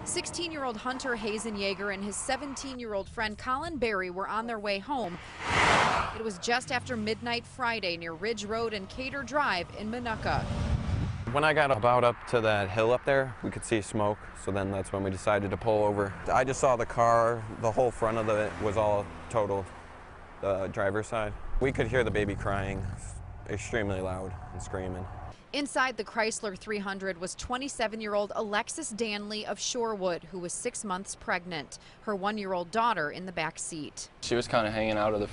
16-year-old Hunter Hazenjager and his 17-year-old friend Colin Berry were on their way home. It was just after midnight Friday near Ridge Road and Cater Drive in Minooka. When I got about up to that hill up there, we could see smoke, so then that's when we decided to pull over. I just saw the car, the whole front of it was all totaled, the driver's side. We could hear the baby crying, extremely loud and screaming. Inside the Chrysler 300 was 27-year-old Alexis Danley of Shorewood, who was 6 months pregnant, her 1-year-old daughter in the back seat. She was kind of hanging out of the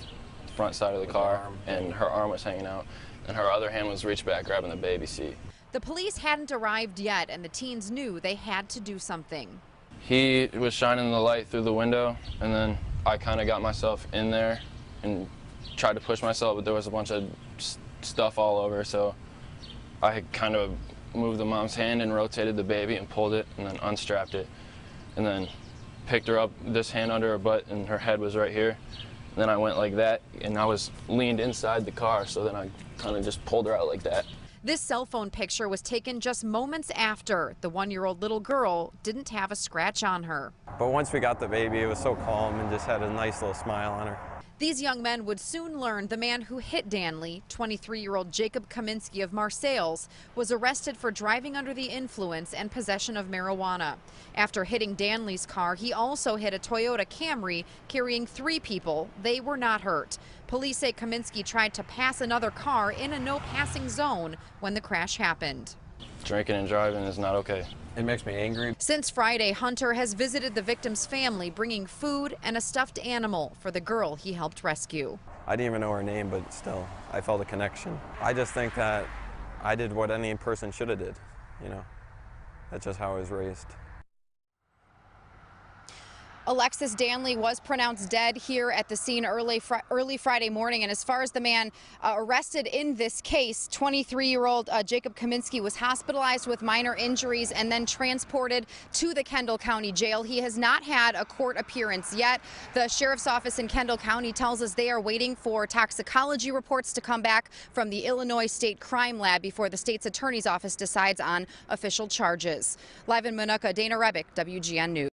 front side of the car, and her arm was hanging out, and her other hand was reached back, grabbing the baby seat. The police hadn't arrived yet, and the teens knew they had to do something. He was shining the light through the window, and then I kind of got myself in there and tried to push myself, but there was a bunch of stuff all over, so I kind of moved the mom's hand and rotated the baby and pulled it and then unstrapped it, and then picked her up, this hand under her butt, and her head was right here. And then I went like that, and I was leaned inside the car, so then I kind of just pulled her out like that. This cell phone picture was taken just moments after. The 1-year-old little girl didn't have a scratch on her. But once we got the baby, it was so calm and just had a nice little smile on her. These young men would soon learn the man who hit Danley, 23-year-old Jacob Kaminsky of Marseilles, was arrested for driving under the influence and possession of marijuana. After hitting Danley's car, he also hit a Toyota Camry carrying 3 people. They were not hurt. Police say Kaminsky tried to pass another car in a no-passing zone when the crash happened. Drinking and driving is not okay. It makes me angry. Since Friday, Hunter has visited the victim's family, bringing food and a stuffed animal for the girl he helped rescue. I didn't even know her name, but still, I felt a connection. I just think that I did what any person should have did, you know. That's just how I was raised. Alexis Danley was pronounced dead here at the scene early Friday morning. And as far as the man arrested in this case, 23-year-old Jacob Kaminsky was hospitalized with minor injuries and then transported to the Kendall County Jail. He has not had a court appearance yet. The sheriff's office in Kendall County tells us they are waiting for toxicology reports to come back from the Illinois State Crime Lab before the state's attorney's office decides on official charges. Live in Minooka, Dana Rebick, WGN News.